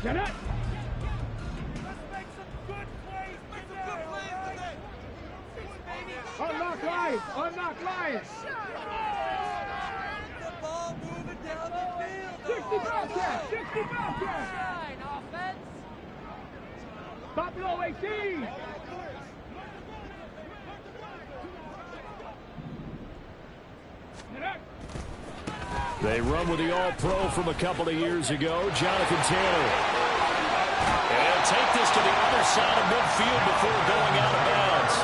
Unlock Lions! Unlock Lions! The ball moving down the field. 60 Bobcats! 60 Bobcats! Shine, offense. Stop low 18! They run with the All-Pro from a couple of years ago, Jonathan Taylor. And he'll take this to the other side of midfield before going out of bounds.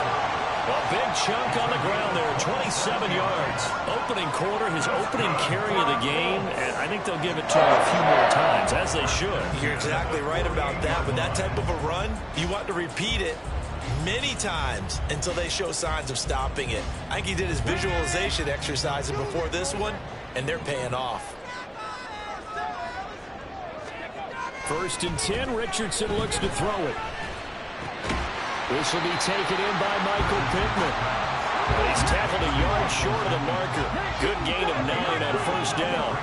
A big chunk on the ground there, 27 yards. Opening quarter, his opening carry of the game, and I think they'll give it to him a few more times, as they should. You're exactly right about that. With that type of a run, you want to repeat it many times until they show signs of stopping it. I think he did his visualization exercises before this one, and they're paying off. 1st and 10, Richardson looks to throw it. This will be taken in by Michael Pittman. He's tackled a yard short of the marker. Good gain of 9 on 1st down.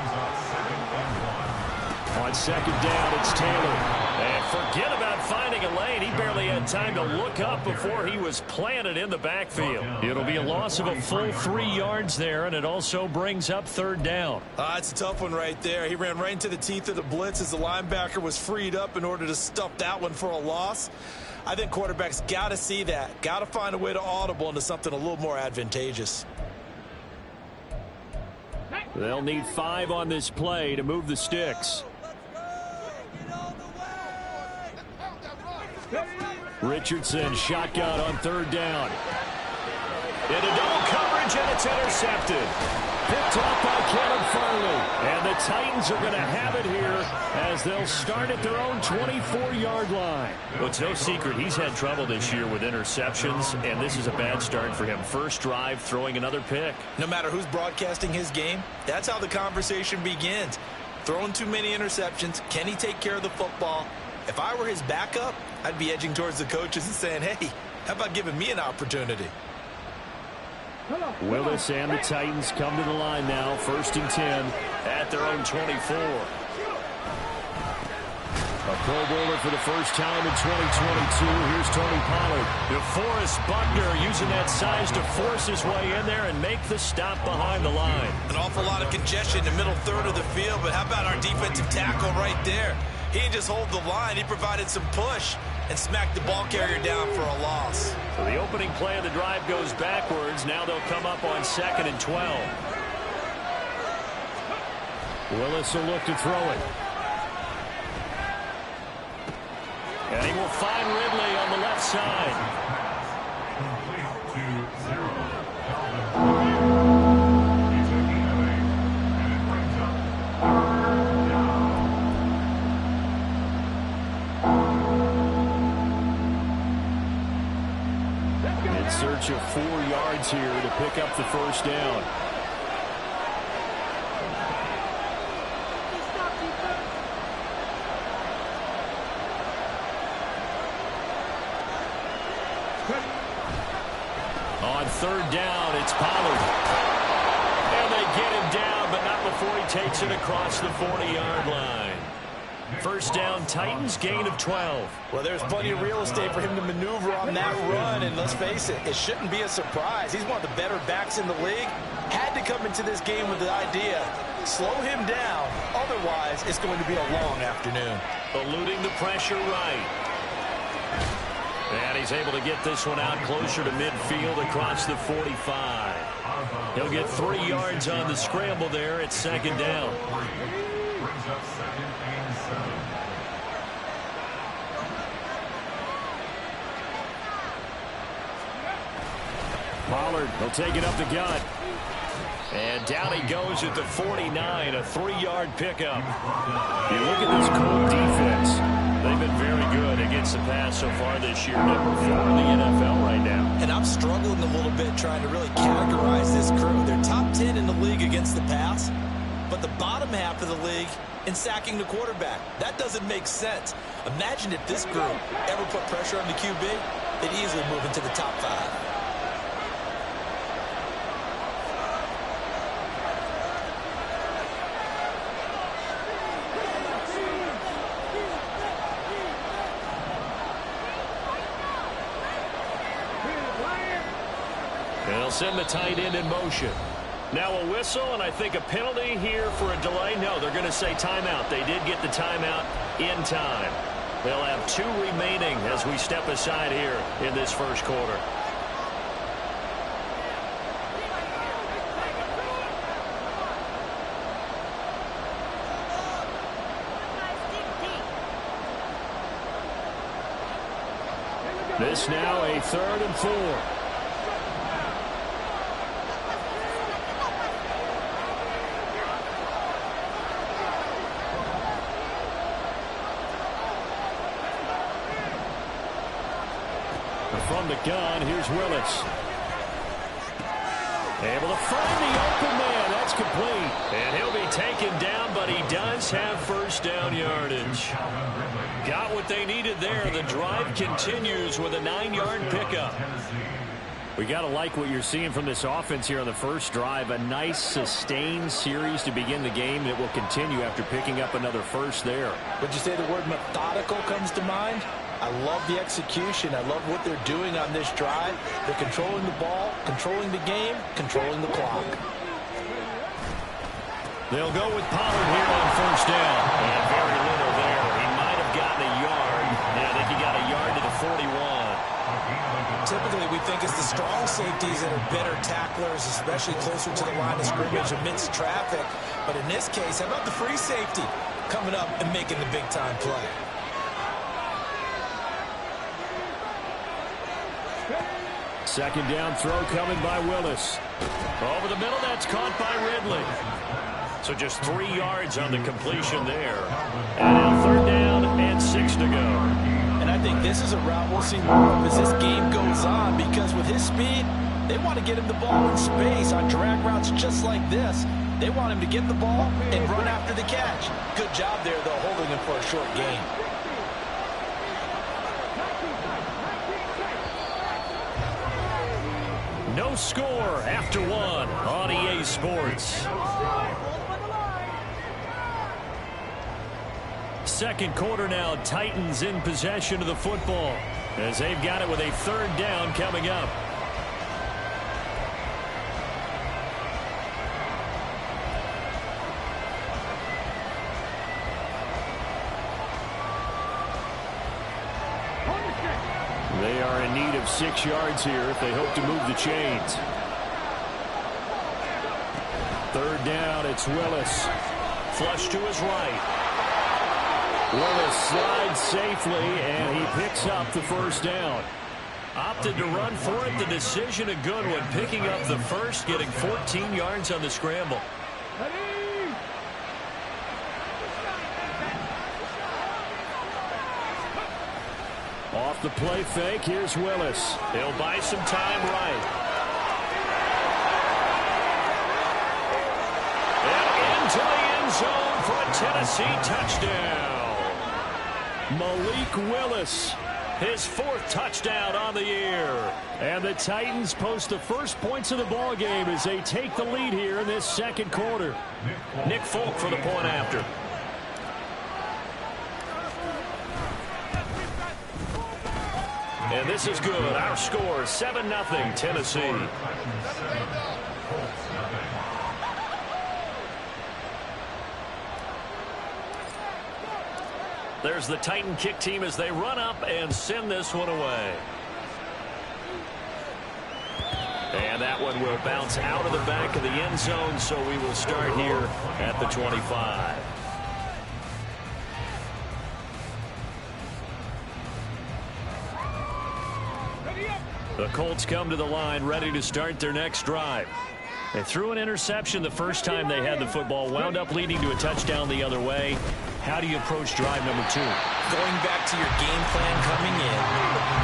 On 2nd down, it's Taylor. And forget about finding a lane. He barely had time to look up before he was planted in the backfield. It'll be a loss of a full 3 yards there, and it also brings up 3rd down. It's a tough one right there. He ran right into the teeth of the blitz as the linebacker was freed up in order to stuff that one for a loss. I think quarterbacks got to see that. Got to find a way to audible into something a little more advantageous. They'll need 5 on this play to move the sticks. Richardson shotgun on 3rd down. Into double coverage, and it's intercepted. Picked off by Caleb Farley. And the Titans are going to have it here as they'll start at their own 24-yard line. Well, it's no secret he's had trouble this year with interceptions, and this is a bad start for him. First drive, throwing another pick. No matter who's broadcasting his game, that's how the conversation begins. Throwing too many interceptions. Can he take care of the football? If I were his backup, I'd be edging towards the coaches and saying, hey, how about giving me an opportunity? Willis and the Titans come to the line now. 1st and 10 at their own 24. A Pro Bowler for the first time in 2022. Here's Tony Pollard. DeForest Buckner using that size to force his way in there and make the stop behind the line. An awful lot of congestion in the middle third of the field, but how about our defensive tackle right there? He didn't just hold the line. He provided some push and smacked the ball carrier down for a loss. So the opening play of the drive goes backwards. Now they'll come up on 2nd and 12. Willis will look to throw it. And he will find Ridley on the left side. In search of 4 yards here to pick up the 1st down. On 3rd down, it's Pollard. And they get him down, but not before he takes it across the 40-yard line. 1st down, Titans, gain of 12. Well, there's plenty of real estate for him to maneuver on that run, and let's face it, it shouldn't be a surprise. He's one of the better backs in the league. Had to come into this game with the idea, slow him down, otherwise it's going to be a long afternoon. Eluding the pressure right. And he's able to get this one out closer to midfield across the 45. He'll get 3 yards on the scramble there at 2nd down. Pollard will take it up the gut. And down he goes at the 49, a 3-yard pickup. You look at this Colts defense. They've been very good against the pass so far this year. Number 4 in the NFL right now. And I'm struggling a little bit trying to really categorize this crew. They're top 10 in the league against the pass, but the bottom half of the league in sacking the quarterback. That doesn't make sense. Imagine if this group ever put pressure on the QB, they'd easily move into the top 5. They'll send the tight end in motion. Now a whistle, and I think a penalty here for a delay. No, they're going to say timeout. They did get the timeout in time. They'll have 2 remaining as we step aside here in this first quarter. This now a 3rd and 4. From the gun, here's Willis. Able to find the open man. That's complete. And he'll be taken down, but he does have first down yardage. Got what they needed there. The drive continues with a 9-yard pickup. We got to like what you're seeing from this offense here on the first drive. A nice sustained series to begin the game that will continue after picking up another first there. Would you say the word methodical comes to mind? I love the execution. I love what they're doing on this drive. They're controlling the ball, controlling the game, controlling the clock. They'll go with Pollard here on first down. And very little there. He might have gotten a yard. Yeah, I think he got a yard to the 41. Typically, we think it's the strong safeties that are better tacklers, especially closer to the line of scrimmage amidst traffic. But in this case, how about the free safety coming up and making the big-time play? Second down throw coming by Willis. Over the middle, that's caught by Ridley. So just 3 yards on the completion there. And now 3rd down and 6 to go. And I think this is a route we'll see more of as this game goes on, because with his speed, they want to get him the ball in space on drag routes just like this. They want him to get the ball and run after the catch. Good job there, though, holding him for a short gain. No score after 1 on EA Sports. Second quarter now, Titans in possession of the football as they've got it with a 3rd down coming up. They are in need of 6 yards here if they hope to move the chains. 3rd down, it's Willis. Flush to his right. Willis slides safely, and he picks up the first down. Opted to run for it. The decision a good one. Picking up the first, getting 14 yards on the scramble. Off the play fake, here's Willis. He'll buy some time right. And into the end zone for a Tennessee touchdown. Malik Willis, his 4th touchdown on the year. And the Titans post the first points of the ball game as they take the lead here in this second quarter. Nick Folk for the point after. And this is good. Our score, 7-0 Tennessee. There's the Titan kick team as they run up and send this one away. And that one will bounce out of the back of the end zone, so we will start here at the 25. The Colts come to the line ready to start their next drive. They threw an interception the first time they had the football, wound up leading to a touchdown the other way. How do you approach drive number 2? Going back to your game plan coming in,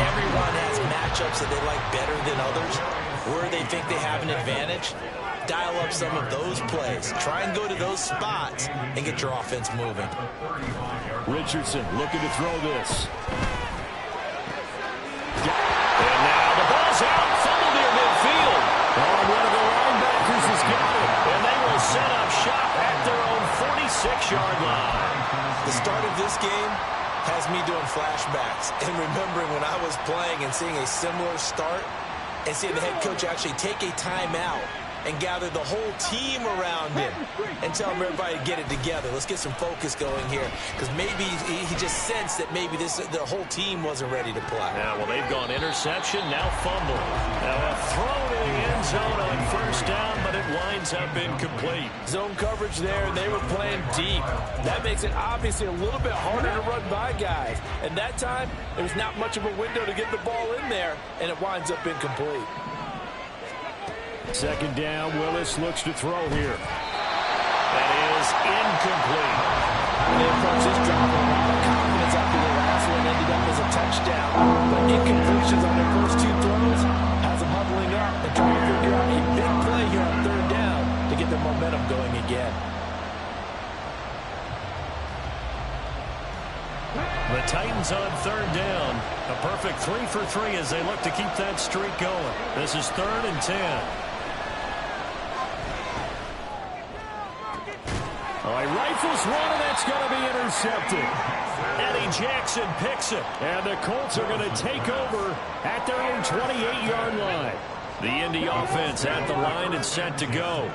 everyone has matchups that they like better than others. Where they think they have an advantage, dial up some of those plays. Try and go to those spots and get your offense moving. Richardson looking to throw this. And now the ball's out, fumbled near midfield. Oh, one of the linebackers has got it. And they will set up shop at their own 46-yard line. The start of this game has me doing flashbacks and remembering when I was playing and seeing a similar start. and seeing the head coach actually take a timeout and gather the whole team around him and tell everybody to get it together. Let's get some focus going here, because maybe he just sensed that maybe the whole team wasn't ready to play. Yeah, well, they've gone interception, now fumble. Now a throw to the end zone on first down, but it winds up incomplete. Zone coverage there, and they were playing deep. That makes it obviously a little bit harder to run by guys. And that time, there's not much of a window to get the ball in there, and it winds up incomplete. Second down, Willis looks to throw here. That is incomplete. They approach this drive with a lot of confidence after the last one ended up as a touchdown. But incompletions on their first two throws has them huddling up and trying to figure out a big play here on third down to get their momentum going again. The Titans on third down. A perfect 3 for 3 as they look to keep that streak going. This is 3rd and 10. All right, rifles one, and that's going to be intercepted. Eddie Jackson picks it, and the Colts are going to take over at their own 28-yard line. The Indy offense at the line and set to go.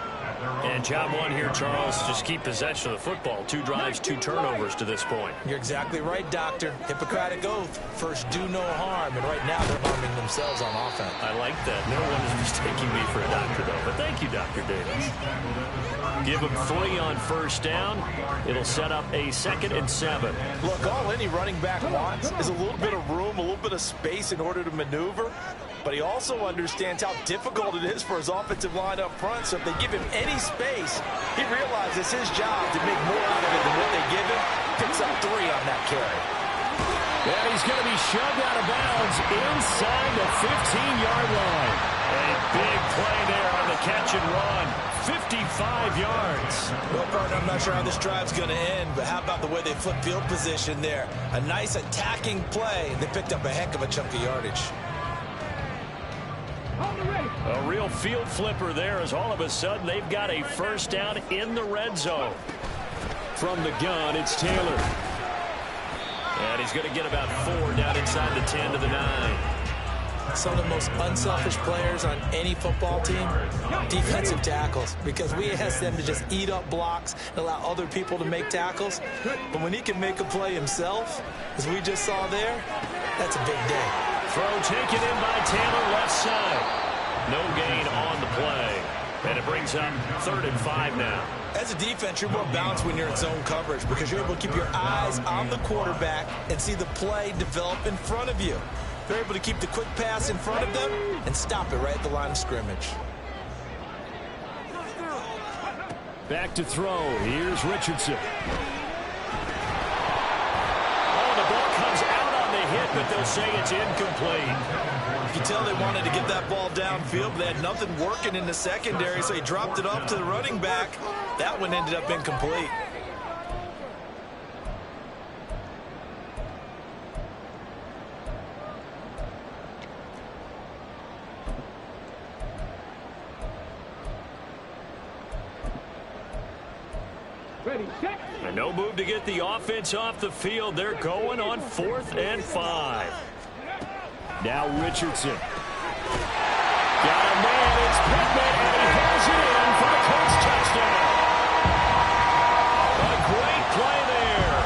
And job one here, Charles, just keep possession of the football. 2 drives, 2 turnovers to this point. You're exactly right, Doctor. Hippocratic oath. First, do no harm. And right now, they're harming themselves on offense. I like that. No one is mistaking me for a doctor, though. But thank you, Dr. Davis. Give them 3 on first down. It'll set up a 2nd and 7. Look, all any running back wants is a little bit of room, a little bit of space in order to maneuver. But he also understands how difficult it is for his offensive line up front. So if they give him any space, he realizes it's his job to make more out of it than what they give him. Picks up 3 on that carry. And he's going to be shoved out of bounds inside the 15-yard line. A big play there on the catch and run. 55 yards. Well, partner, I'm not sure how this drive's going to end, but how about the way they flip field position there? A nice attacking play. They picked up a heck of a chunk of yardage. A real field flipper there, as all of a sudden they've got a first down in the red zone. From the gun, it's Taylor. And he's going to get about 4 down inside the 10 to the 9. Some of the most unselfish players on any football team, defensive tackles, because we ask them to just eat up blocks and allow other people to make tackles. But when he can make a play himself, as we just saw there, that's a big day. Throw taken in by Taylor, left side. No gain on the play. And it brings up 3rd and 5 now. As a defense, you're more balanced when you're in zone coverage because you're able to keep your eyes on the quarterback and see the play develop in front of you. They're able to keep the quick pass in front of them and stop it right at the line of scrimmage. Back to throw. Here's Richardson. Oh, the ball comes out on the hit, but they'll say it's incomplete. You can tell they wanted to get that ball downfield, but they had nothing working in the secondary, so he dropped it off to the running back. That one ended up incomplete. Ready, set. And no move to get the offense off the field. They're going on 4th and 5. Now Richardson. Got a man. It's Pittman, and he hauls it in for the Colts touchdown. A great play there.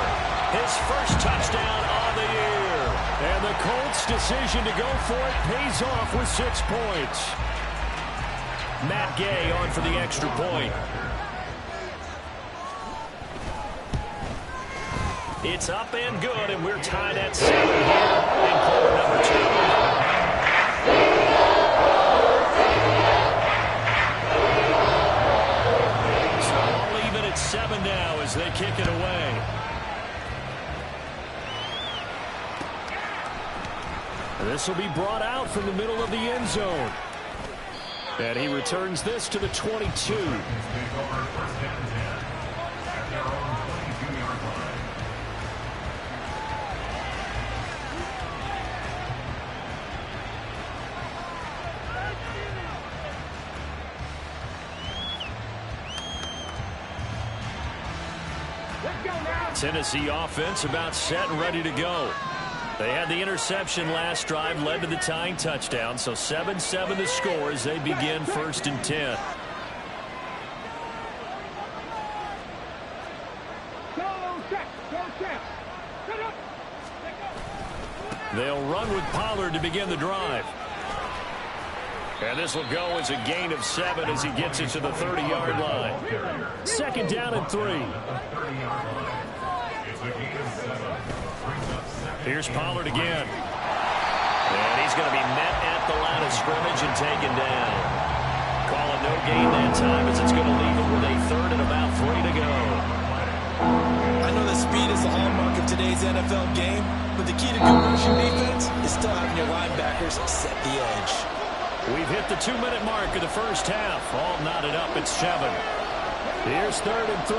His first touchdown on the year. And the Colts' decision to go for it pays off with 6 points. Matt Gay on for the extra point. It's up and good, and we're tied at 7 here in quarter number 2. So all even at 7 now as they kick it away. This will be brought out from the middle of the end zone. And he returns this to the 22. Tennessee offense about set and ready to go. They had the interception last drive, led to the tying touchdown. So 7-7 the score as they begin 1st and 10. They'll run with Pollard to begin the drive. And this will go as a gain of 7 as he gets it to the 30-yard line. 2nd down and 3. Here's Pollard again. And he's going to be met at the line of scrimmage and taken down. Call it no gain that time as it's going to leave it with a 3rd and about 3 to go. I know that speed is the hallmark of today's NFL game, but the key to good rushing defense is still having your linebackers set the edge. We've hit the 2-minute mark of the first half. All knotted up at 7. Here's 3rd and 3.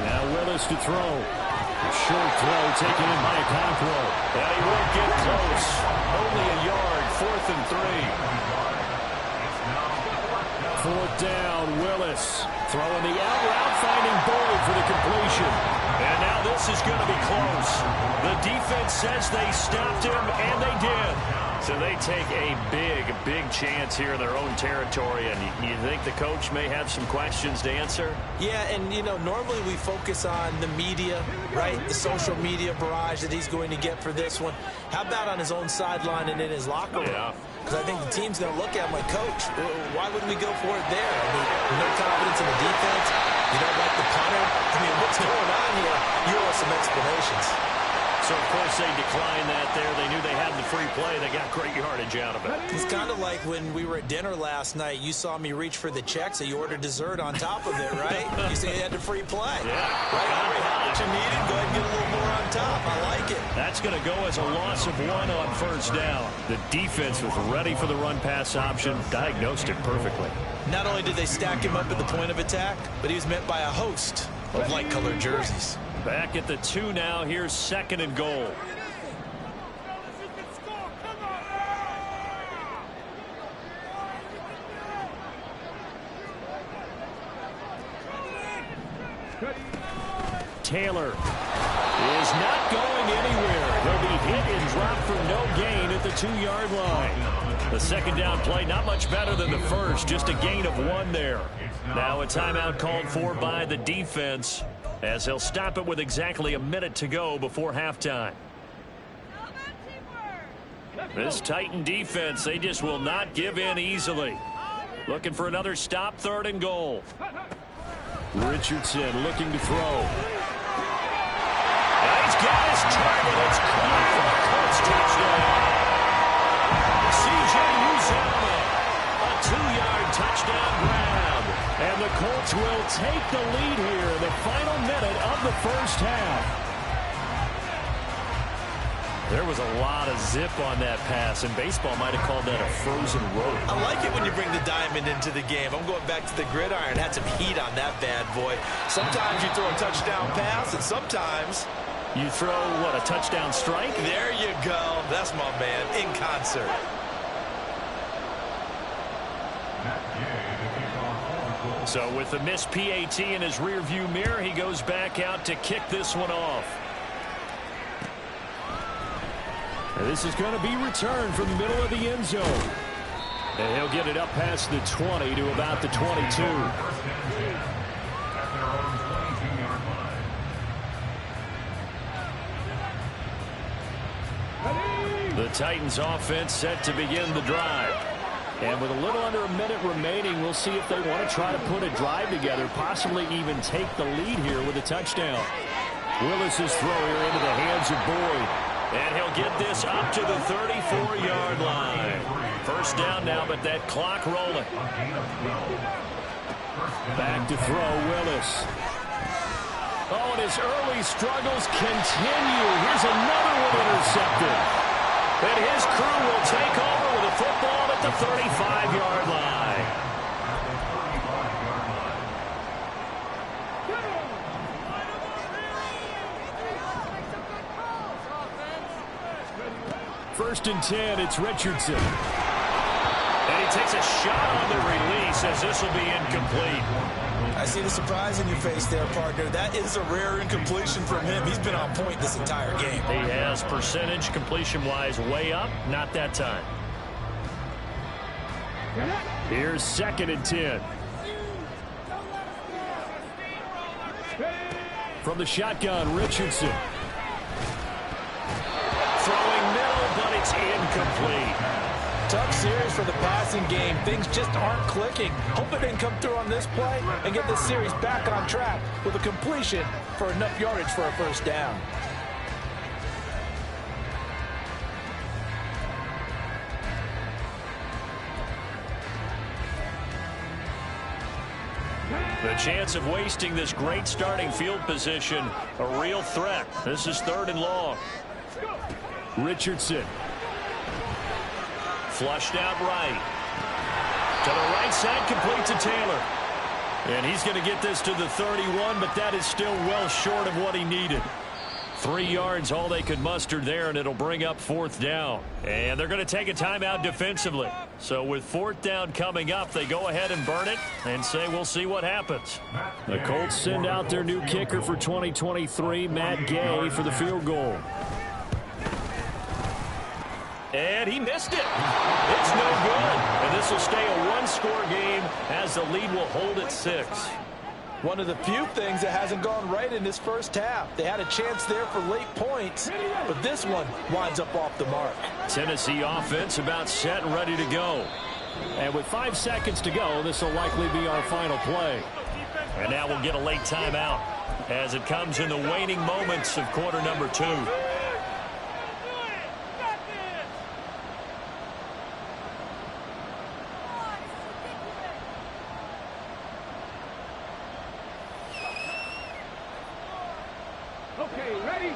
Now Willis to throw. A short throw taken in by Okonkwo. And he won't get close. Only a yard. 4th and 3. 4th down, Willis. Throwing the out route, finding Boyd for the completion. And now this is going to be close. The defense says they stopped him, and they did. So they take a big chance here in their own territory. And you think the coach may have some questions to answer? Yeah, and, you know, normally we focus on the media, right? The social media barrage that he's going to get for this one. How about on his own sideline and in his locker room? Yeah. Because I think the team's going to look at him like, Coach, why wouldn't we go for it there? I mean, no confidence in the defense. You don't like the punter. I mean, what's going on here? You owe some explanations. So, of course, they declined that there. They knew they had the free play. They got great yardage out of it. It's kind of like when we were at dinner last night. You saw me reach for the check, so you ordered dessert on top of it, right? You said you had the free play. Yeah. Right? You had what you needed. Go ahead and get a little more on top. I like it. That's going to go as a loss of 1 on 1st down. The defense was ready for the run-pass option, diagnosed it perfectly. Not only did they stack him up at the point of attack, but he was met by a host of light-colored jerseys. Back at the 2 now. Here's 2nd and goal. Taylor is not going anywhere. He'll be hit and dropped for no gain at the 2-yard line. The 2nd down play not much better than the first, just a gain of 1 there. Now a timeout called for by the defense as he'll stop it with exactly a minute to go before halftime. This Titan defense, they just will not give in easily. Looking for another stop, 3rd and goal. Richardson looking to throw. And he's got his target. It's caught for a Colts touchdown. C.J. Uzomah, a 2-yard touchdown grab. And the Colts will take the lead here in the final minute of the first half. There was a lot of zip on that pass, and baseball might have called that a frozen rope. I like it when you bring the diamond into the game. I'm going back to the gridiron. Had some heat on that bad boy. Sometimes you throw a touchdown pass, and sometimes you throw, what, a touchdown strike? There you go. That's my man, in concert. So with the missed PAT in his rearview mirror, he goes back out to kick this one off. And this is going to be returned from the middle of the end zone. And he'll get it up past the 20 to about the 22. The Titans offense set to begin the drive. And with a little under a minute remaining, we'll see if they want to try to put a drive together, possibly even take the lead here with a touchdown. Willis's throw here into the hands of Boyd. And he'll get this up to the 34-yard line. First down now, but that clock rolling. Back to throw, Willis. Oh, and his early struggles continue. Here's another one intercepted. And his crew will take over with a football at the 35-yard line. First and 10, it's Richardson. And he takes a shot on the release as this will be incomplete. I see the surprise in your face there, partner. That is a rare incompletion from him. He's been on point this entire game. He has percentage completion-wise way up. Not that time. Here's 2nd and 10. From the shotgun, Richardson. Throwing middle, but it's incomplete. Tough series for the passing game. Things just aren't clicking. Hoping they can come through on this play and get this series back on track with a completion for enough yardage for a first down. The chance of wasting this great starting field position, a real threat. This is 3rd and long. Richardson. Flushed out right. To the right side, complete to Taylor. And he's going to get this to the 31, but that is still well short of what he needed. 3 yards, all they could muster there, and it'll bring up 4th down. And they're going to take a timeout defensively. So with 4th down coming up, they go ahead and burn it and say we'll see what happens. The Colts send out their new kicker for 2023, Matt Gay, for the field goal. And he missed it. It's no good. And this will stay a 1-score game as the lead will hold at 6. One of the few things that hasn't gone right in this first half. They had a chance there for late points, but this one winds up off the mark. Tennessee offense about set and ready to go. And with 5 seconds to go, this will likely be our final play. And now we'll get a late timeout as it comes in the waning moments of quarter number 2. Okay, ready?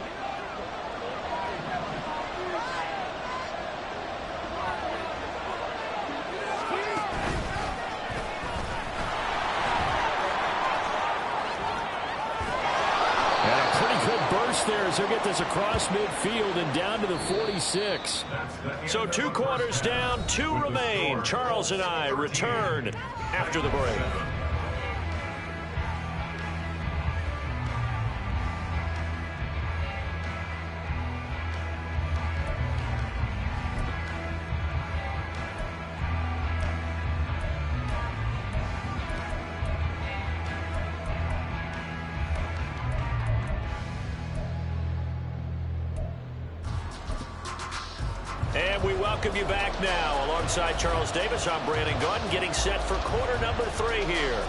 There as he'll get this across midfield and down to the 46. So 2 quarters down, 2 remain. Charles and I return after the break. And we welcome you back now. Alongside Charles Davis, I'm Brandon Gaudin, getting set for quarter number 3 here.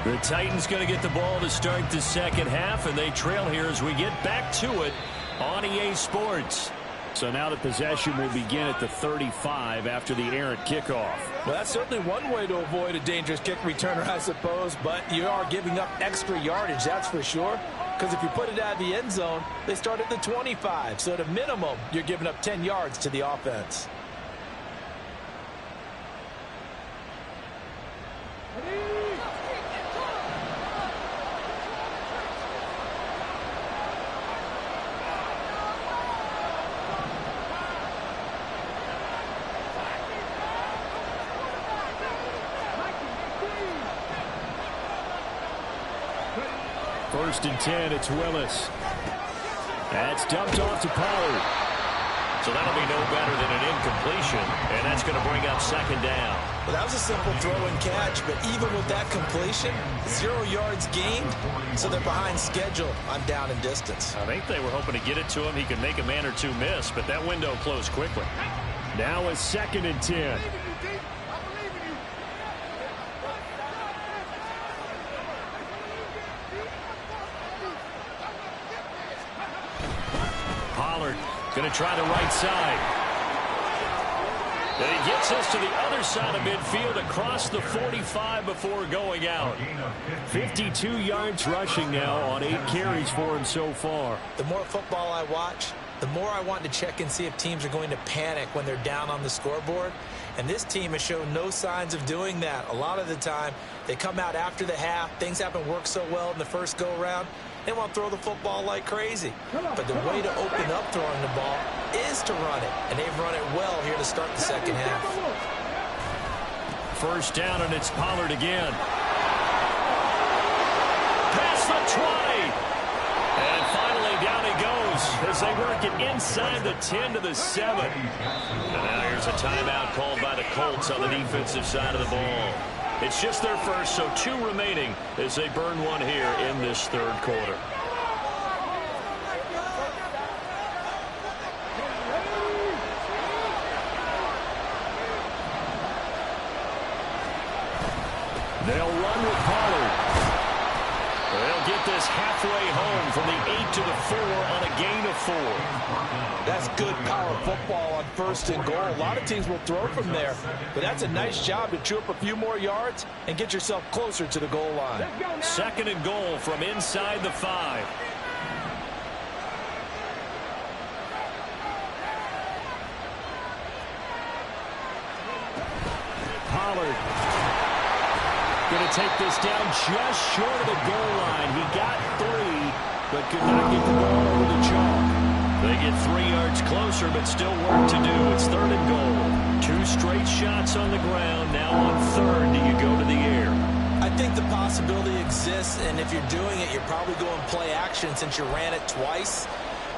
The Titans going to get the ball to start the second half, and they trail here as we get back to it on EA Sports. So now the possession will begin at the 35 after the errant kickoff. Well, that's certainly one way to avoid a dangerous kick returner, I suppose, but you are giving up extra yardage, that's for sure. Because if you put it out of the end zone, they start at the 25. So at a minimum, you're giving up 10 yards to the offense. First and 10, it's Willis. That's dumped off to Pollard. So that'll be no better than an incompletion, and that's going to bring up 2nd down. Well, that was a simple throw and catch, but even with that completion, 0 yards gained, so they're behind schedule on down and distance. I think they were hoping to get it to him. He could make a man or 2 miss, but that window closed quickly. Now it's 2nd and 10. Going to try the right side. And he gets us to the other side of midfield across the 45 before going out. 52 yards rushing now on 8 carries for him so far. The more football I watch, the more I want to check and see if teams are going to panic when they're down on the scoreboard. And this team has shown no signs of doing that. A lot of the time, they come out after the half. Things haven't worked so well in the first go-around. They want to throw the football like crazy. But the way to open up throwing the ball is to run it. And they've run it well here to start the second half. First down, and it's Pollard again. Past the 20. And finally down he goes as they work it inside the 10 to the 7. And now here's a timeout called by the Colts on the defensive side of the ball. It's just their first, so 2 remaining as they burn one here in this third quarter. They'll run with Pollard. They'll get this halfway home from the 8 to the 4 on a gain of 4. That's good power football on first and goal. A lot of teams will throw from there, but that's a nice job to chew up a few more yards and get yourself closer to the goal line. Second and goal from inside the 5. Pollard going to take this down just short of the goal line. He got 3, but could not get the ball over the chalk. They get 3 yards closer, but still work to do. It's third and goal. 2 straight shots on the ground. Now on third, do you go to the air? I think the possibility exists, and if you're doing it, you're probably going play action since you ran it twice.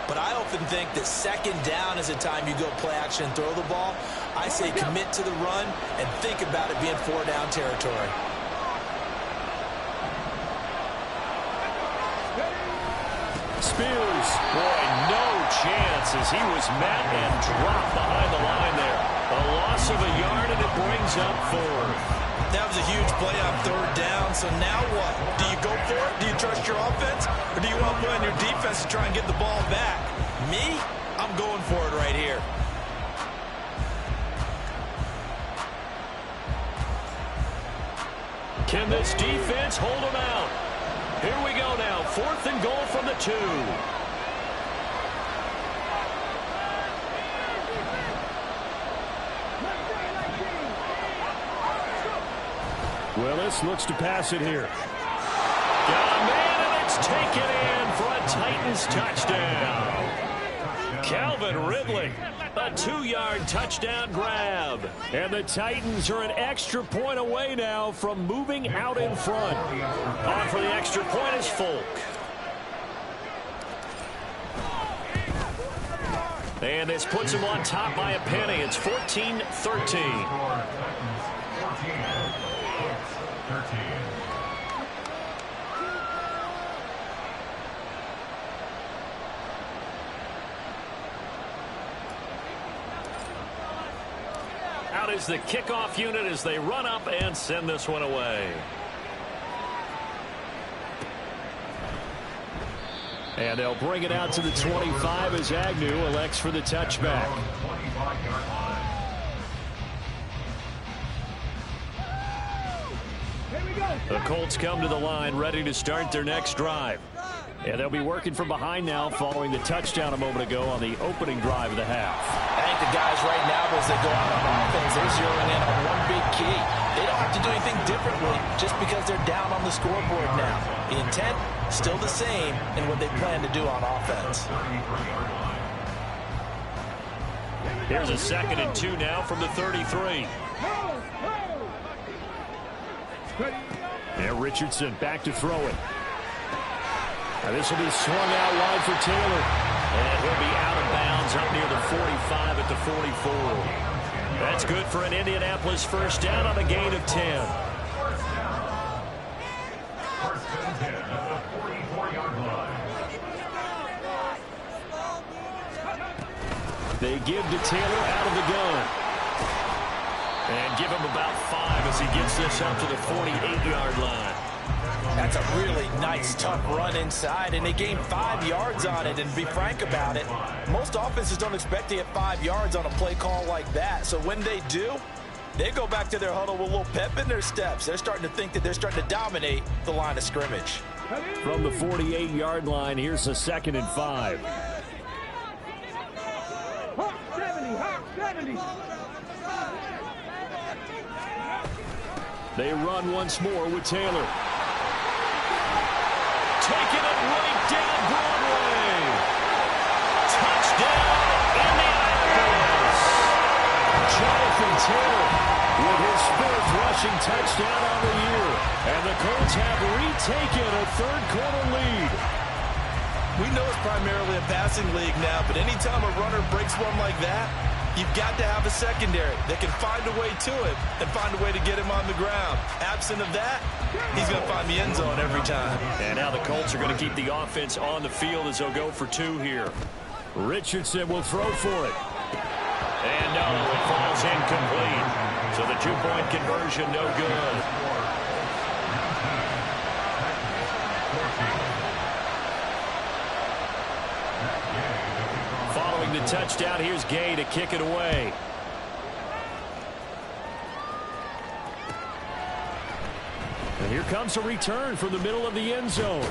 But I often think that second down is a time you go play action and throw the ball. I say commit to the run and think about it being 4-down territory. Spears, boy, no chance as he was met and dropped behind the line there. A loss of a yard, and it brings up 4. That was a huge play on third down, so now what? Do you go for it? Do you trust your offense? Or do you want to play on your defense to try and get the ball back? Me? I'm going for it right here. Can this defense hold him out? Here we go now. 4th and goal from the 2. Willis looks to pass it here. Got a man, and it's taken in for a Titans touchdown. Calvin Ridley, a 2-yard touchdown grab. And the Titans are an extra point away now from moving out in front. On for the extra point is Folk. And this puts him on top by a penny. It's 14-13. Out is the kickoff unit as they run up and send this one away. And they'll bring it out to the 25 as Agnew elects for the touchback. The Colts come to the line ready to start their next drive. And they'll be working from behind now following the touchdown a moment ago on the opening drive of the half. I think the guys right now, as they go out on offense, they're zeroing in on one big key. They don't have to do anything differently just because they're down on the scoreboard now. The intent, still the same in what they plan to do on offense. Here's a 2nd and 2 now from the 33. And Richardson back to throw it. Now this will be swung out wide for Taylor. And he'll be out of bounds up near the 45 at the 44. That's good for an Indianapolis first down on a gain of 10. They give to Taylor out of the gun. And give him about 5 as he gets this up to the 48-yard line. That's a really nice, tough run inside, and they gained 5 yards on it. And to be frank about it, most offenses don't expect to get 5 yards on a play call like that. So when they do, they go back to their huddle with a little pep in their steps. They're starting to think that they're starting to dominate the line of scrimmage. From the 48-yard line, here's a 2nd and 5. Hawk 70, Hawk 70. They run once more with Taylor. Taking it right down Broadway. Touchdown, Indianapolis. Jonathan Taylor with his 4th rushing touchdown on the year. And the Colts have retaken a 3rd-quarter lead. We know it's primarily a passing league now, but anytime a runner breaks one like that, you've got to have a secondary that can find a way to him and find a way to get him on the ground. Absent of that, he's going to find the end zone every time. And now the Colts are going to keep the offense on the field as they'll go for 2 here. Richardson will throw for it. And no, it falls incomplete. So the 2-point conversion no good. Following the touchdown, here's Gay to kick it away. And here comes a return from the middle of the end zone.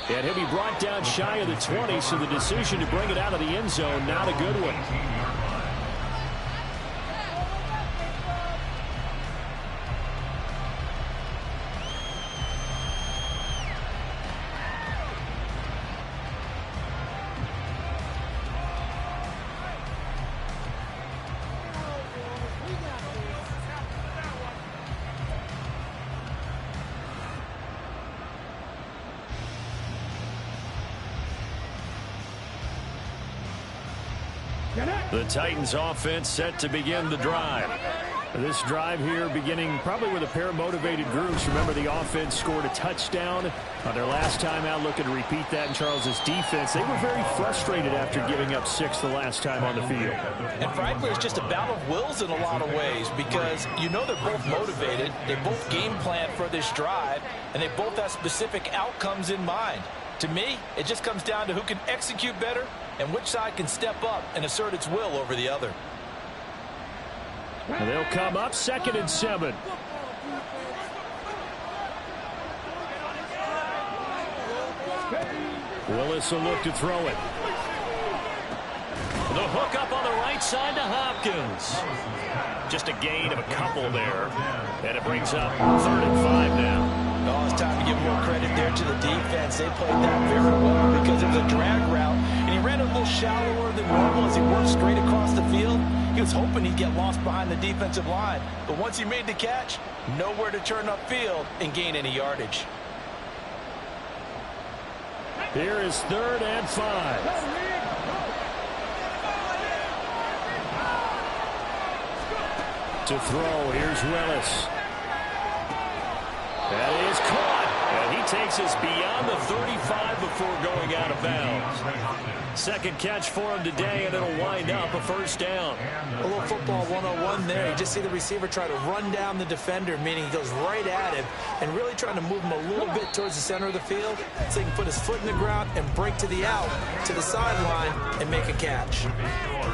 And he'll be brought down shy of the 20, so the decision to bring it out of the end zone, not a good one. The Titans offense set to begin the drive. This drive here beginning probably with a pair of motivated groups. Remember, the offense scored a touchdown on their last time out, looking to repeat that in Charles's defense. They were very frustrated after giving up 6 the last time on the field. And frankly, it's just a battle of wills in a lot of ways, because you know they're both motivated, they both game plan for this drive, and they both have specific outcomes in mind. To me, it just comes down to who can execute better and which side can step up and assert its will over the other. And they'll come up 2nd and 7. Willis will look to throw it. The hook up on the right side to Hopkins. Just a gain of a couple there. And it brings up 3rd and 5 now. Oh, it's time to give more credit there to the defense. They played that very well because it was a drag route, and he ran a little shallower than normal as he worked straight across the field. He was hoping he'd get lost behind the defensive line, but once he made the catch, nowhere to turn upfield and gain any yardage. Here is 3rd and 5. To throw, here's Willis. That is caught, and he takes us beyond the 35 before going out of bounds. 2nd catch for him today, and it'll wind up a 1st down. A little football 101 there. You just see the receiver try to run down the defender, meaning he goes right at him, and really trying to move him a little bit towards the center of the field so he can put his foot in the ground and break to the out, to the sideline, and make a catch.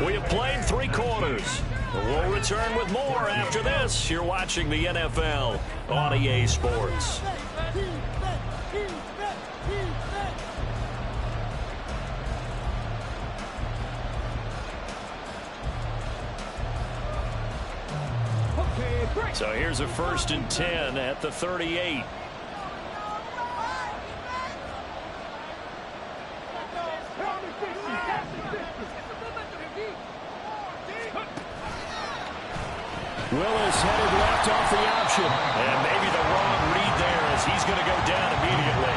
We have played 3 quarters. We'll return with more after this. You're watching the NFL on EA Sports. So here's a 1st and 10 at the 38. Willis headed left off the option. And maybe the wrong read there as he's going to go down immediately.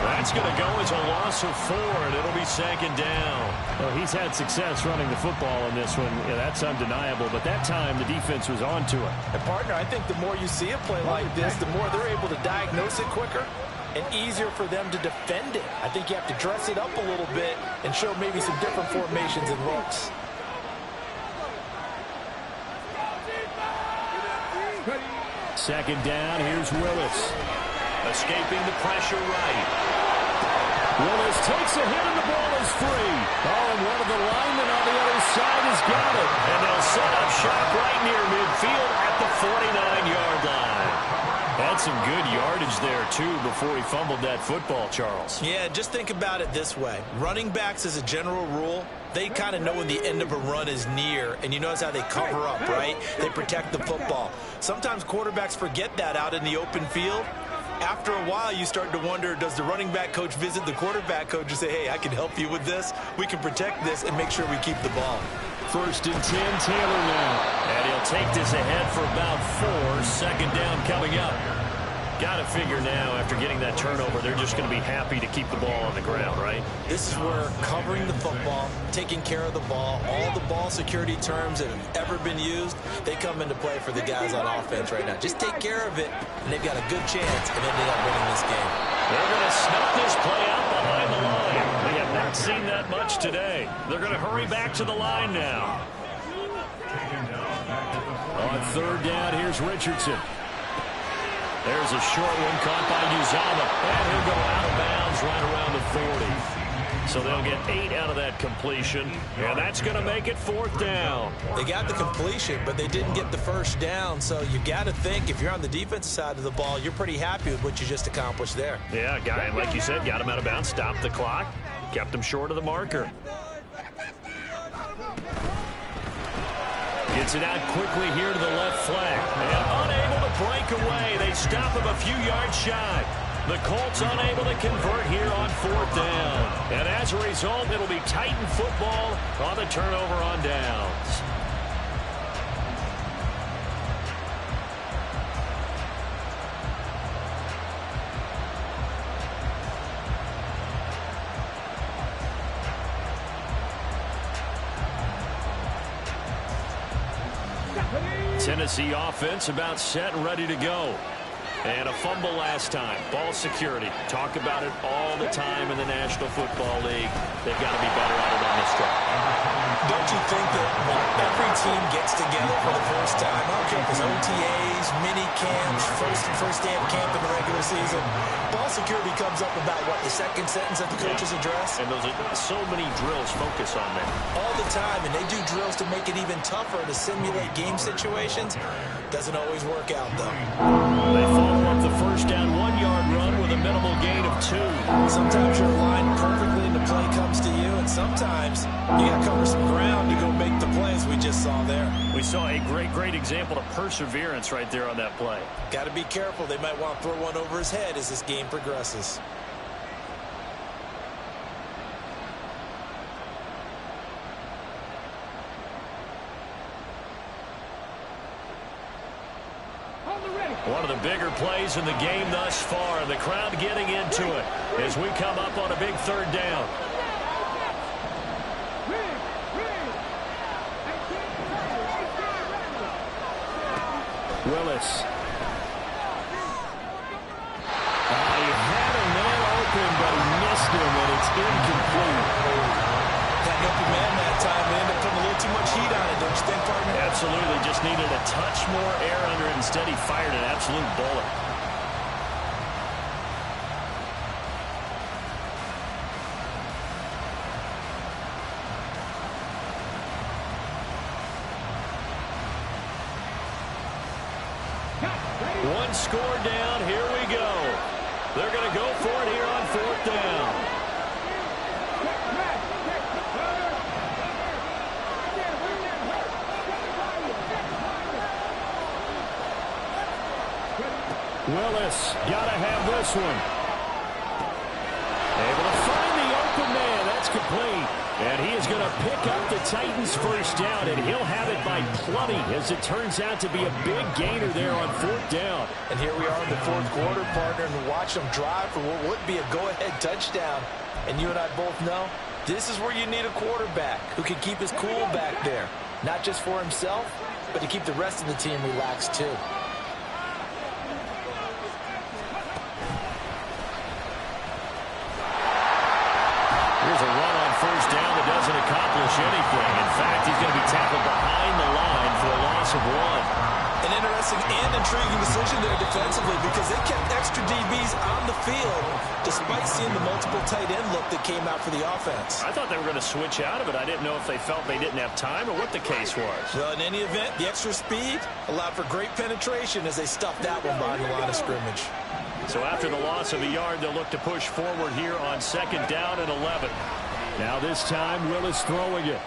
That's going to go as a loss of 4, and it'll be 2nd down. Well, he's had success running the football in this one. Yeah, that's undeniable. But that time, the defense was on to it. And, partner, I think the more you see a play like this, the more they're able to diagnose it quicker and easier for them to defend it. I think you have to dress it up a little bit and show maybe some different formations and looks. Second down, here's Willis. Escaping the pressure right. Willis takes a hit and the ball is free. Oh, and one of the linemen on the other side has got it. And they'll set up shop right near midfield at the 49-yard line. Had some good yardage there, too, before he fumbled that football, Charles. Yeah, just think about it this way. Running backs, as a general rule, they kind of know when the end of a run is near, and you notice how they cover up, right? They protect the football. Sometimes quarterbacks forget that out in the open field. After a while, you start to wonder, does the running back coach visit the quarterback coach and say, hey, I can help you with this. We can protect this and make sure we keep the ball. First and 10, Taylor now. And he'll take this ahead for about 4. Second down coming up. Got to figure now, after getting that turnover, they're just going to be happy to keep the ball on the ground, right? This is where covering the football, taking care of the ball, all the ball security terms that have ever been used, they come into play for the guys on offense right now. Just take care of it, and they've got a good chance of ending up winning this game. They're going to snuff this play out behind the line. We have not seen that much today. They're going to hurry back to the line now. On third down, here's Richardson. There's a short one caught by Uzama. And he'll go out of bounds right around the 40. So they'll get 8 out of that completion. And that's going to make it 4th down. They got the completion, but they didn't get the first down. So you got to think, if you're on the defensive side of the ball, you're pretty happy with what you just accomplished there. Yeah, guy, like you said, got him out of bounds, stopped the clock, kept him short of the marker. Gets it out quickly here to the left flank. And unable to break away. They stop him a few yards shy. The Colts unable to convert here on 4th down. And as a result, it'll be Titan football on the turnover on downs. Tennessee offense about set and ready to go. And a fumble last time. Ball security. Talk about it all the time in the National Football League. They've got to be better at it on this drive. Don't you think that when every team gets together for the first time, I don't care if it's OTAs, mini camps, first day of camp in the regular season, ball security comes up about, what, the second sentence that the coaches address? And those are so many drills focus on that. All the time, and they do drills to make it even tougher to simulate game situations. Doesn't always work out, though. They follow up the first down 1-yard run with a minimal gain of 2. Sometimes you're aligned perfectly and the play comes to you, and sometimes you got to cover some ground to go make the plays we just saw there. We saw a great example of perseverance right there on that play. Got to be careful. They might want to throw one over his head as this game progresses. One of the bigger plays in the game thus far, and the crowd getting into it as we come up on a big 3rd down. Willis. He had a man open, but he missed him, and it's incomplete. That open man that time, they ended up putting a little too much heat on it, don't you think, partner? Absolutely, just needed a touch more air under it. Instead, he fired an absolute bullet. One score down, here we go. They're going to go for it here on 4th down. Willis, gotta have this one. Able to find the open man. That's complete. And he is going to pick up the Titans' first down, and he'll have it by plenty, as it turns out to be a big gainer there on 4th down. And here we are in the 4th quarter, partner, and watch them drive for what would be a go-ahead touchdown. And you and I both know this is where you need a quarterback who can keep his cool back there, not just for himself, but to keep the rest of the team relaxed too. Here's a run on 1st down that doesn't accomplish anything. In fact, he's going to be tackled behind the line for a loss of 1. An interesting interesting and intriguing decision there defensively because they kept extra DBs on the field despite seeing the multiple tight end look that came out for the offense. I thought they were going to switch out of it. I didn't know if they felt they didn't have time or what the case was. Well, in any event, the extra speed allowed for great penetration as they stuffed that one behind the line of scrimmage. So after the loss of a yard, they'll look to push forward here on 2nd down and 11. Now this time, Willis throwing it.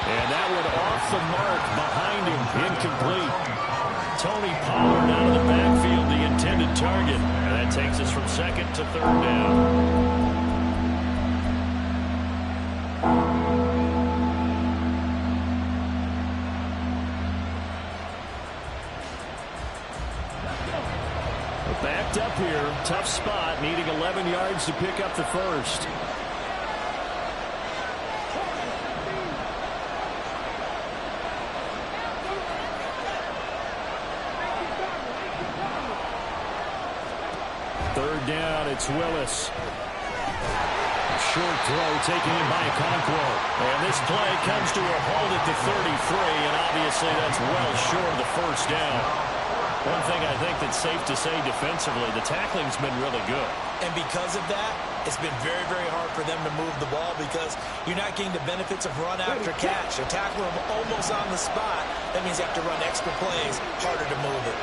And that one off the mark behind him, incomplete. Tony Pollard out of the backfield, the intended target. And that takes us from 2nd to 3rd down. Backed up here, tough spot, needing 11 yards to pick up the first. Third down, it's Willis. Short throw taken in by Okonkwo. And this play comes to a halt at the 33, and obviously that's well short of the first down. One thing I think that's safe to say defensively, the tackling's been really good. And because of that, it's been very, very hard for them to move the ball because you're not getting the benefits of run after catch. They're tackling them almost on the spot. That means you have to run extra plays, harder to move it.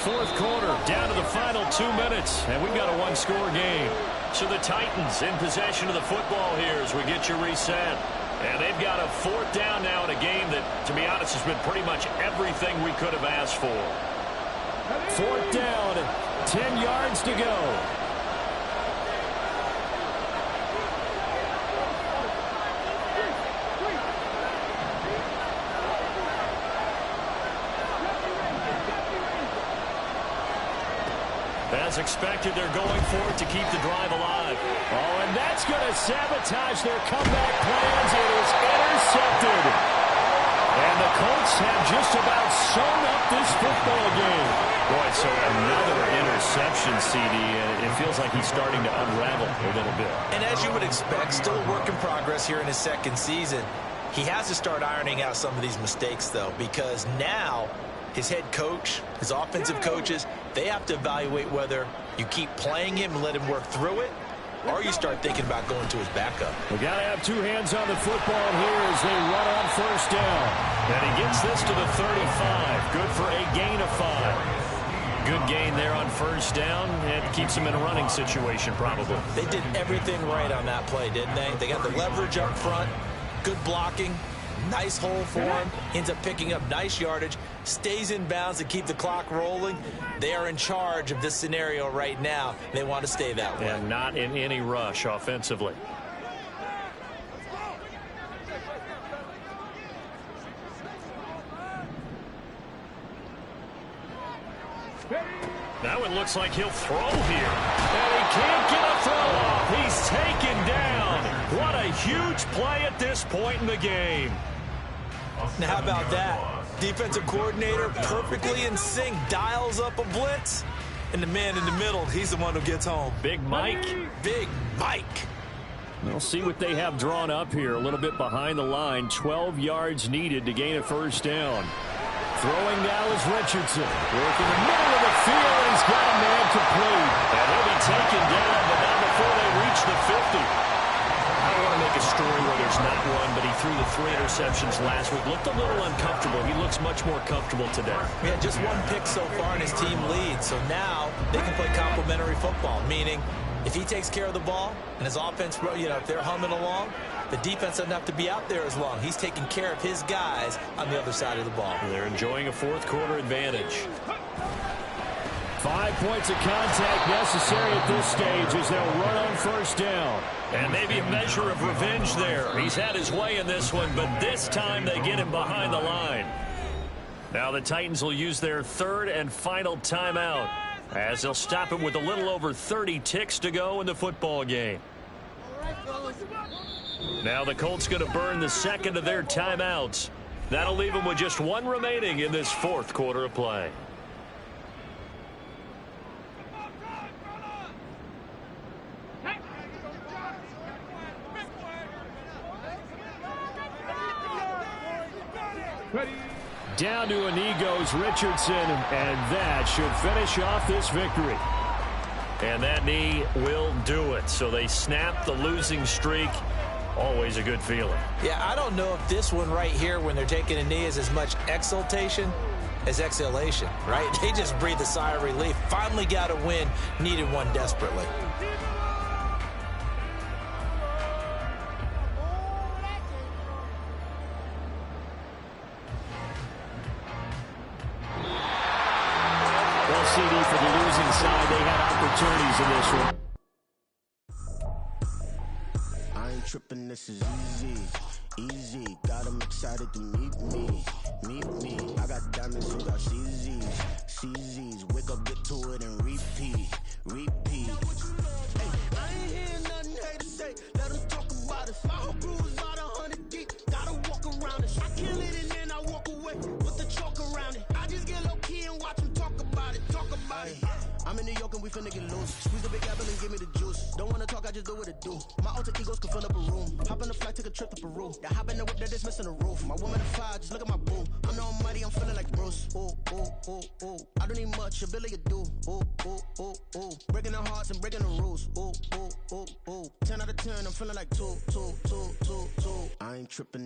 Fourth quarter, down to the final 2 minutes, and we've got a one-score game. So the Titans in possession of the football here as we get you reset. And they've got a 4th down now in a game that, to be honest, has been pretty much everything we could have asked for. 4th down, 10 yards to go. As expected, they're going for it to keep the drive alive. Oh, and that's going to sabotage their comeback plans. It is intercepted. And the Colts have just about sewn up this football game. Boy, so another interception, CD. It feels like he's starting to unravel a little bit. And as you would expect, still a work in progress here in his 2nd season. He has to start ironing out some of these mistakes, though, because now his head coach, his offensive coaches, they have to evaluate whether you keep playing him and let him work through it, or you start thinking about going to his backup. We got to have 2 hands on the football here as they run on 1st down. And he gets this to the 35. Good for a gain of 5. Good gain there on 1st down. It keeps him in a running situation, probably. They did everything right on that play, didn't they? They got the leverage up front, good blocking, nice hole for him, ends up picking up nice yardage, stays in bounds to keep the clock rolling. They are in charge of this scenario right now. They want to stay that way. And not in any rush offensively. Now it looks like he'll throw here. And he can't get a throw off. He's taken down. What a huge play at this point in the game. Now how about that? Defensive coordinator perfectly in sync, dials up a blitz, and the man in the middle, he's the one who gets home. Big Mike. Big Mike. We'll see what they have drawn up here. A little bit behind the line. 12 yards needed to gain a 1st down. Throwing now is Richardson. Working the middle of the field. He's got a man complete. And he'll be taken down, but not before they reach the 50. I don't want to make a story where there's not one, but he threw the 3 interceptions last week. Looked a little uncomfortable. He looks much more comfortable today. We had just 1 pick so far, and his team leads. So now they can play complementary football, meaning if he takes care of the ball and his offense, if they're humming along, the defense doesn't have to be out there as long. He's taking care of his guys on the other side of the ball. They're enjoying a 4th quarter advantage. 5 points of contact necessary at this stage as they'll run on 1st down. And maybe a measure of revenge there. He's had his way in this one, but this time they get him behind the line. Now the Titans will use their 3rd and final timeout as they'll stop it with a little over 30 ticks to go in the football game. Now the Colts going to burn the 2nd of their timeouts. That'll leave them with just 1 remaining in this 4th quarter of play. Ready. Down to a knee goes Richardson, and that should finish off this victory. And that knee will do it. So they snap the losing streak. Always a good feeling. Yeah, I don't know if this one right here when they're taking a knee is as much exultation as exhalation, right? They just breathe a sigh of relief. Finally got a win, needed one desperately. Well, CD, for the losing side, they had opportunities in this one. I ain't tripping, this is easy, easy. Got them excited to meet me. I got diamonds, you got CZs. Wake up, get to it, and repeat. Hey, I ain't hearing nothing haters say. Let them talk about us. My whole crew is about 100 deep. Gotta walk around it. I kill it and then I walk away with the chalk around it. I just get low key and watch them talk about it. I'm in New York and we finna get loose. Squeeze the big apple and give me the juice. Don't wanna talk, I just do what it do. My alter egos can fill up a room. Hop on the flight, take a trip to Peru. That hop in the whip that is missing the roof. My woman a fire, just look at my boo. I'm the almighty, I'm feeling like Bruce. Ooh. I don't need much, ability to do. Ooh. Breaking the hearts and breaking the rules. Ooh. 10 out of 10, I'm feeling like 2. I ain't tripping.